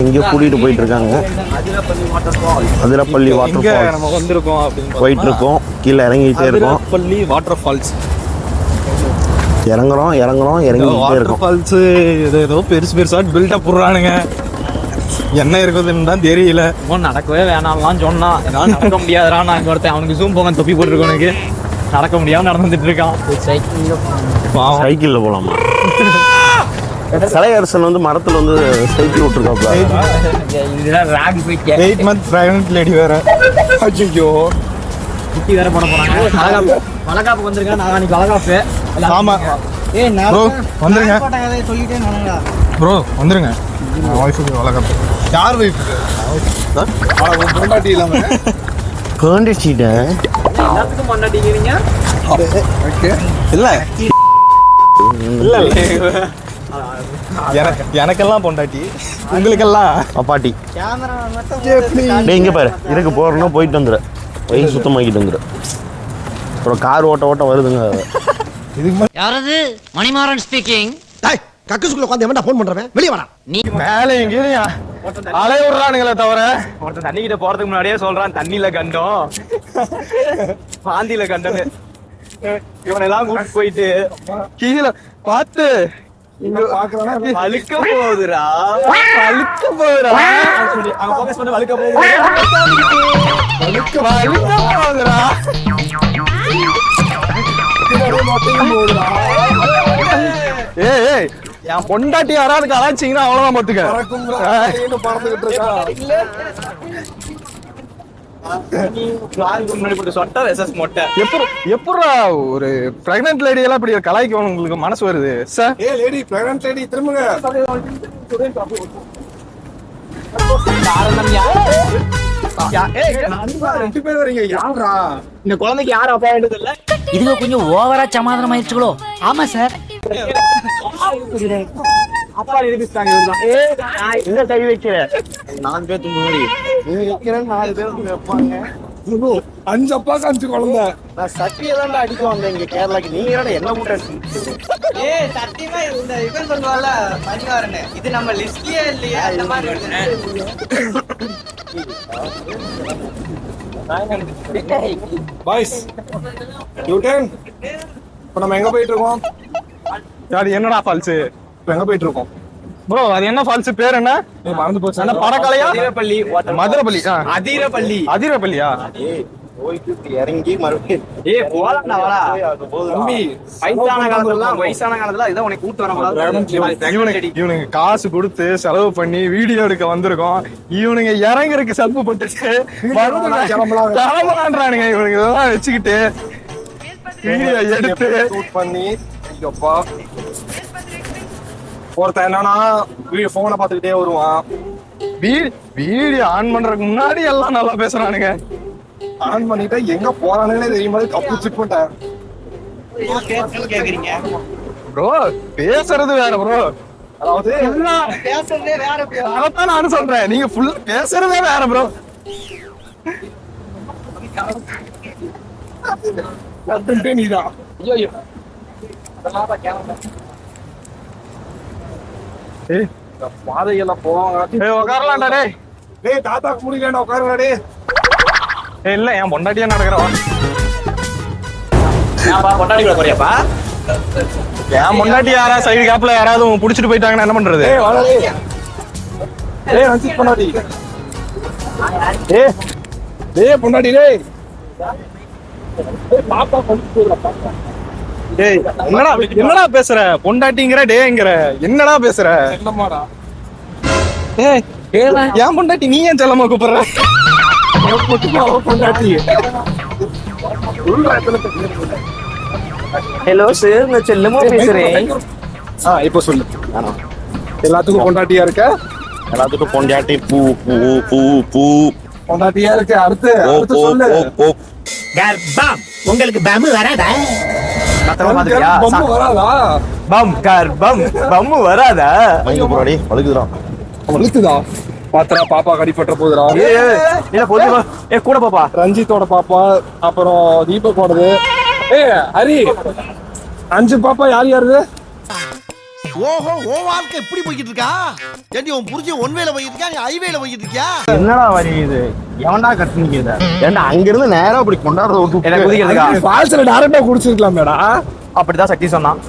இங்கே கூட்டிகிட்டு போயிட்டு இருக்காங்க. அதிரப்பள்ளி வாட்டர் ஃபால்ஸ் நம்ம வந்திருக்கோம் அப்படின்னு போயிட்டு இருக்கோம். கீழே இறங்கிட்டே இருக்கோம். அதிரப்பள்ளி வாட்டர் ஃபால்ஸ் இறங்குறோம் இறங்கிட்டே இருக்கோம். ஃபால்ஸ் ஏதோ பெருசு பெருசாக பில்டப் போடுறானுங்க. என்ன இருக்குதுன்னு தான் தெரியல. நடக்கவே வேணாம்லாம் சொன்னா என்னால நடக்க முடியாதுடா. நான் ஒருத்தன் அவனுக்கு ஜூம் போங்க தொப்பி போட்டுருக்கவனுக்கு நடக்க முடியாம நடந்துட்டு இருக்கான். சைக்கிளில் போகலாமா? கலையரசன் வந்து மரத்தில் வந்து சைக்கிள் விட்டுருக்காப்ல. 8 month pregnant lady வேற. ஐயோ குட்டி வேற போட போறாங்க. வளகாப்பு வந்திருக்கேன். நாளைக்கு வளகாப்பு. ஆமா ப்ரோ வந்துருங்க. ப்ரோ வந்துருங்க. ஒய்ஃபுக்கு வளகாப்பு. யார் ஒய்ஃபுக்கு? பொண்டாட்டி இல்லாம கேண்டிச்சிட்ட எல்லாத்துக்கும் பொண்டாட்டிங்கிறீங்க. ஓகே இல்ல இல்ல எனக்கெல்லாம் பொண்டாட்டி, உங்களுக்கெல்லாம் அப்பாட்டி. இங்க பாரு இருக்கு போறோம்னா போயிட்டு வந்துடு. வயிறு சுத்தமாக்கிட்டு வந்துடு. அப்புறம் கார் ஓட்ட வருதுங்க. யாரது? மணிமாறன் ஸ்பீக்கிங். கக்குஸ்குள்ள உட்காந்து எவன்டா ஃபோன் பண்றவன் வெளிய வாடா. நீ மேலே எங்கேயா அலைய விடுறானுங்களே தவிர ஒருத்தன் தண்ணி கிட்ட போறதுக்கு முன்னாடியே சொல்றான் தண்ணியில கண்டோம் பாந்தியில கண்டோன்னு. இவனெல்லாம் கூட்டிட்டு போயிட்டு கீழே பார்த்து வழுக்க போகுதுடா. அவன் ஃபோக்கஸ் பண்ணி வழுக்க போகுதுடா. ஏய் என் பொண்டாட்டி யாராவது கலாச்சிங்கன்னா அவ்வளவுதான் பாத்துக்க. எப்படா ஒரு பிரெக்னன்ட் லேடி எல்லாம் இப்படி கலாய்க்க உங்களுக்கு மனசு வருது சார்? லேடி பிரெக்னன்ட் லேடி திரும்புங்க. இந்த குழந்தைக்கு யாரும் அப்பா வேண்டது இல்ல. இதுங்க கொஞ்சம் ஓவரா சமாதானம் ஆயிடுச்சுங்களோ? ஆமா சார். அப்பா நிரூபிச்சிட்டாங்க. எங்க கை வைக்கிற? 4 பேர் முன்னாடி 4 பேர் வைப்பாங்க. 5 அப்பாக்கு 5 குழந்தை. நான் சட்டியெல்லாம் அடிக்க வந்தேன் இங்க கேரளாக்கு. நீங்க என்ன கூட்ட சத்தியமா இந்த இவன் சொல்லுவால பரிவாரன்னு இது நம்ம லிஸ்ட்லயே இல்லையா? அந்த மாதிரி பாய்ஸ் யூ டர்ன். இப்போ நம்ம எங்க போயிட்டு இருக்கோம்? அது என்னடா ஃபால்ஸ்? இப்போ எங்க போயிட்டு இருக்கோம் ப்ரோ? அது என்ன ஃபால்ஸ்? பேர் என்ன? மறந்து போச்சு. என்ன படக்கலையா? அதிரப்பள்ளி. மதுரப்பள்ளி. அதிரப்பள்ளி. அதிரப்பள்ளியா? போயிட்டு இறங்கி மறுபடியும் போலாம்டா வாடா தம்பி. வயசான காலத்துல இதான் உனக்கு கூட்டு வர. இவனுக்கு காசு கொடுத்து செலவு பண்ணி வீடியோ எடுக்க வந்திருக்கோம். இவனுங்க இறங்குறதுக்கு செல்ஃபு போட்டுச்சு கிளம்பலான்றானுங்க. இவனுக்கு இதெல்லாம் வச்சுக்கிட்டு வீடியோ எடுத்து ஷூட் பண்ணி ஐயோப்பா. ஒருத்தன் என்னன்னா போனை பார்த்துக்கிட்டே வருவான். வீடியோ ஆன் பண்றதுக்கு முன்னாடி எல்லாம் நல்லா பேசுறானுங்க. ஆன் பண்ணிட்டா எங்க போறானுன்னே தெரியும் போது கப்பு செக் பண்ணிட்டேன். ப்ரோ பேசுறது வேற ப்ரோ. அதாவது பேசுறதே வேற. அதான் நானும் சொல்றேன். நீங்க ஃபுல்லா பேசுறதே வேற ப்ரோ. நீதான் பாதையெல்லாம் போவாங்க. உட்காரலாம்டா டேய். டேய் தாத்தாக்கு முடியல உட்காருடா டேய். இல்ல என் பொண்டாட்டியா நடக்கிறவன். கொண்டாடி விட போறியாப்பா? என் பொண்டாட்டி யாரா சைடு கேப்ல யாராவது புடிச்சிட்டு போயிட்டாங்கன்னா என்ன பண்றது? டேய் ரஞ்சித் பொண்டாட்டி. டேய் பொண்டாட்டி டேய். பாப்பா டேய் என்னடா பேசுற? பொண்டாட்டிங்கற டேங்கற என்னடா பேசுற? என்னமாடா? ஏய் என் பொண்டாட்டி நீ ஏன் செல்லமா கூப்பிடுற? பொண்டாட்டி. ஹலோ சார், நான் செல்லமா பேசுறேன். இப்போ சொல்லு. எல்லாத்துக்கும் பொண்டாட்டியா இருக்க? எல்லாத்துக்கும் பொண்டாட்டி பூ பூ பூ பூ பொண்டாட்டியா இருக்கு. அடுத்து சொல்லு. கர்ப்பம் உங்களுக்கு பம் வராதா? சத்தமா பாத்துக்கியா? பம்பு வராதா? பம் கார் பம் பம்மு வராதா? வாங்கி போறாடி வழுக்குதுறான். வலிக்குதா? பாத்திரா பாப்பா கடிப்பட்ட போதுடா. இல்ல போது கூட பாப்பா. ரஞ்சித்தோட பாப்பா, அப்புறம் தீபக்கோடது. ஹரி 5 பாப்பா யாருது? ஓஹோ ஓ வாழ்க்கை எப்படி போய்கிட்டு இருக்கா? ஏண்டி உன் புரிஞ்சு ஒன் வேல போய்கிட்டு இருக்கா, நீ ஹைவேல போய்கிட்டு இருக்கியா? என்னடா வரி இது? எவன்டா கட்டுனீங்க இத? ஏன்டா அங்க இருந்து நேரா அப்படி கொண்டாடுறத விட்டு என்ன குதிக்கிறதுக்கா? ஃபால்ஸ்ல டைரக்டா குடிச்சிருக்கலாம் மேடா. அப்படிதான் சக்தி சொன்னான்.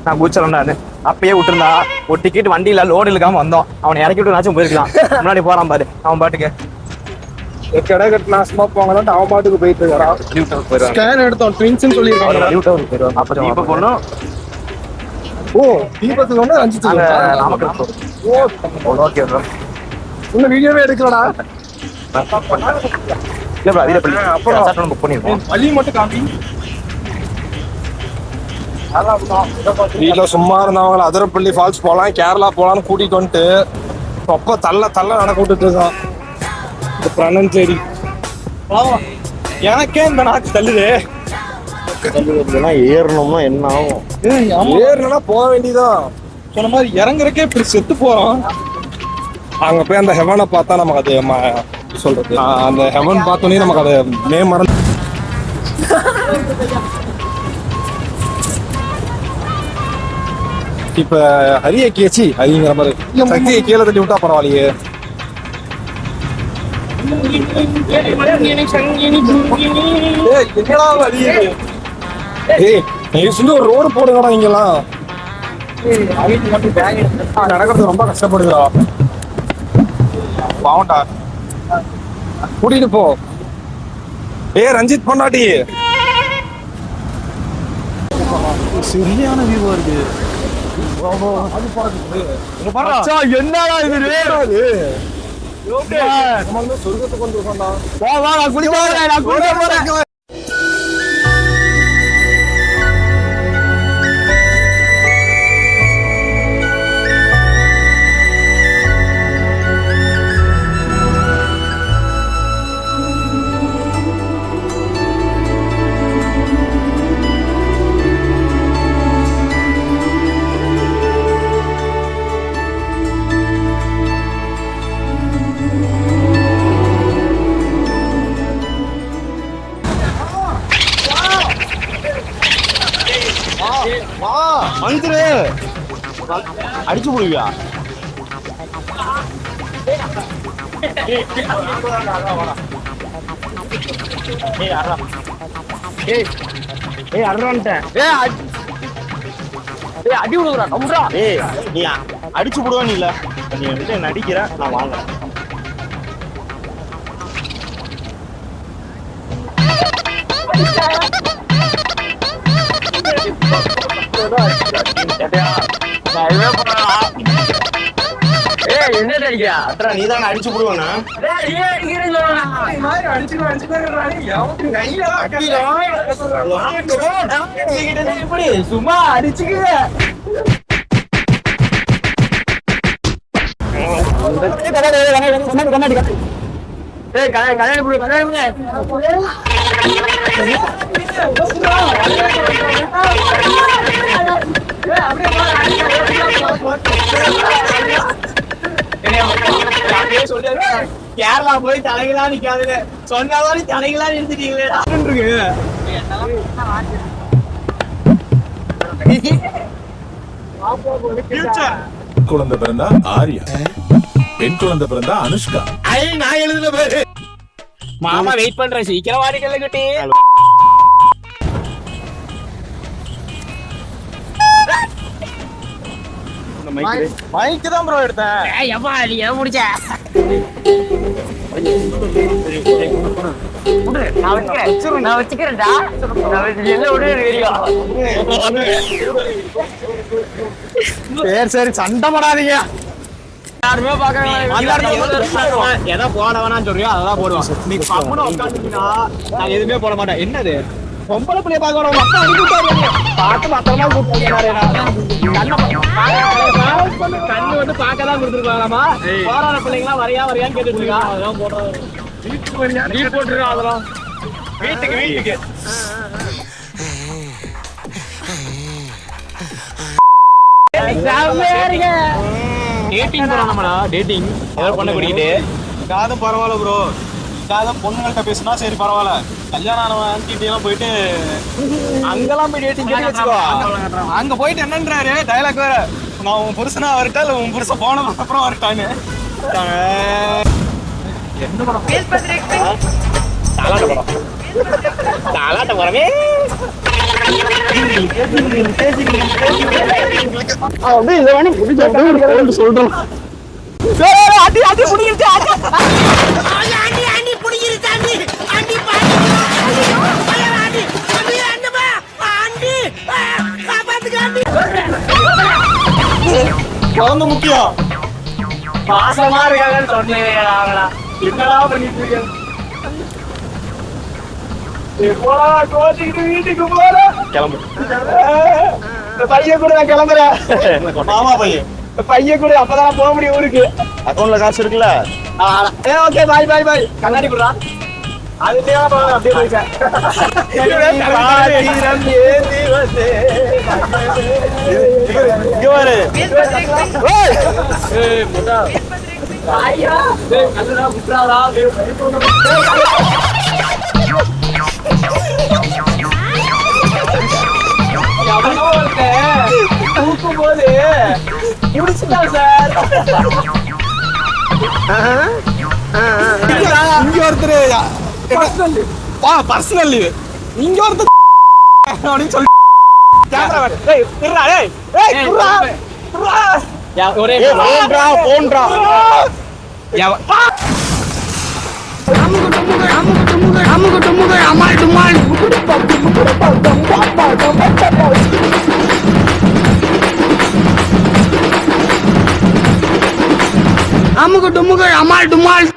நான் குதிச்சலன்டான்னு அப்பயே விட்டுருந்தா ஒரு டிக்கெட் வண்டியில லோடு இல்லாம வந்தோம். அவனை இறக்கி விட்டு போயிருக்கலாம். முன்னாடி போறான் பாரு அவன் பாட்டுக்கு. கடை கட்டு நாசமா போங்கன்னு அவன் பாட்டுக்கு போயிட்டு இருக்கான். ஸ்கேன் எடுத்தோம் ட்வின்ஸ்னு சொல்லியிருக்காங்க. அப்ப இப்ப பொண்ணும் ஓ தீபத்துக்கு ஒண்ணு ரஞ்சித்துக்கு நாமக்கல். Okay bro. இன்னும் வீடியோவே எடுக்கலடா. இல்ல ப்ரோ வீடியோ பண்ணி அப்புறம் புக் பண்ணிருக்கோம். வலி மட்டும் காமி. வீட்டுல சும்மா இருந்தவங்க அதிரப்பள்ளி ஃபால்ஸ் போலாம், கேரளா போலான்னு கூட்டிட்டு வந்துட்டு அப்ப தள்ள நடக்க விட்டுட்டு இருக்கான் இந்த பிரணன். சரி எனக்கே இந்த நாக்கு தள்ளுது. ஏறணும்னா என்ன ஆகும்? ஏறுனா போக வேண்டியதான். சொன்ன மாதிரி இறங்குறக்கே இப்படி செத்து போறோம். அங்க போய் அந்த ஹெவனை பார்த்தா நமக்கு அது சொல்றது அந்த ஹெவன் பார்த்தோன்னே நமக்கு அது மறந்து. இப்ப ஹரியை கேச்சி ஹரிங்கிற மாதிரி சக்தியை கீழே தட்டி விட்டா பரவாயில்லையே. என்னடா வலி? ஒரு ரோடு போடுங்கடா இங்கெல்லாம். நடக்கிறது ரொம்ப கஷ்டப்படுதுடா. பாவண்டா கூட்டிட்டு போ. ரஞ்சித் பொண்டாட்டி சரியான வியூவா இருக்கு. என்னடா இது? சொர்க்கத்துக்கு வந்து வந்துரு அடிச்சு போடுவியா? அடி விடுறா நம்புறா. நீ அடிச்சு போடுவா. நீ இல்ல நீ வந்துட்டு நடிக்கிற நான் வாங்குறேன். நீதான் அடிச்சு போடுவானா? சும்மா அடிச்சுக்க. கேரளா போய் தலைகளா நிக்காது சொன்னாலும் தலைகளா நிறுத்திட்டீங்களே. குழந்தை பிறந்தா ஆர்யா, பெண் குழந்தை பிறந்தா அனுஷ்கா. நான் எழுதுன பேரு. மாமா வெயிட் பண்றேன், சீக்கிரம் வாடிக்கல குட்டி. மைக்கு தான் ப்ரோ எடுத்தேன். எப்பா நீ எதை முடிச்ச? நான் வச்சுக்கிறேன்டா. சரி சண்டை போடாதீங்க. யாருமே பாக்க எதை போட வேணாம்னு சொல்றியோ அதெல்லாம் போடுவான். நீ பம்முன்னு உட்காந்துட்டீங்கன்னா நான் எதுவுமே போட மாட்டேன். என்னது பொம்பளை பிள்ளைய பார்க்கணும் மக்கள் அனுப்பிட்டாரு. பார்த்து பத்திரமா கண்ணு வந்து பார்க்கதான் கொடுத்துருக்காங்களாமா. போராட பிள்ளைங்களா வரையான்னு கேட்டுட்டு இருக்கான். அதெல்லாம் போடுறது வீட்டுக்கு போட்டுருக்கான். அதெல்லாம் வீட்டுக்கு டேட்டிங் போறானமாடா, டேட்டிங் ஏதோ பண்ண கூட்டிட்டு. காதும் பரவாயில்ல ப்ரோ, காதும் பொண்ணுங்கள்ட்ட பேசினா சரி பரவாயில்ல. கல்யாணம் ஆனவன் கிட்டேலாம் போயிட்டு அங்கெல்லாம் போய் டேட்டிங் கேட்டு வச்சுக்கோ. அங்க போயிட்டு என்னன்றாரு டைலாக் வேற, நான் உன் புருஷனா வரட்டா இல்ல உன் புருஷன் போன அப்புறம் வரட்டான்னு. தாலாட்ட படமே சொல்றோம். குழந்தை முக்கியம். பாசமா இருக்காங்கன்னு சொன்னேன். என்னடா பண்ணிட்டு இருக்கேன்? வீட்டுக்கு போற கிளம்பு. பையன் கூட நான் கிளம்புறேன். மாமா பையன் பையன் கூட அப்பதான் போக முடியும் ஊருக்கு. அக்கௌண்ட்ல காசு இருக்குல்ல? ஓகே பாய் பாய் பாய். கண்ணாடி குடுறா. அது தேவை அப்படியே போயிட்டேன். தூக்கும் போது முடிச்சுட்டான் சார். இங்க ஒருத்தர் பர்சனல் லீவ், இங்க ஒருத்தர் அப்படின்னு சொல்லி ஒரே போன்றா அமுகு டுமுகு அமால் டுமால்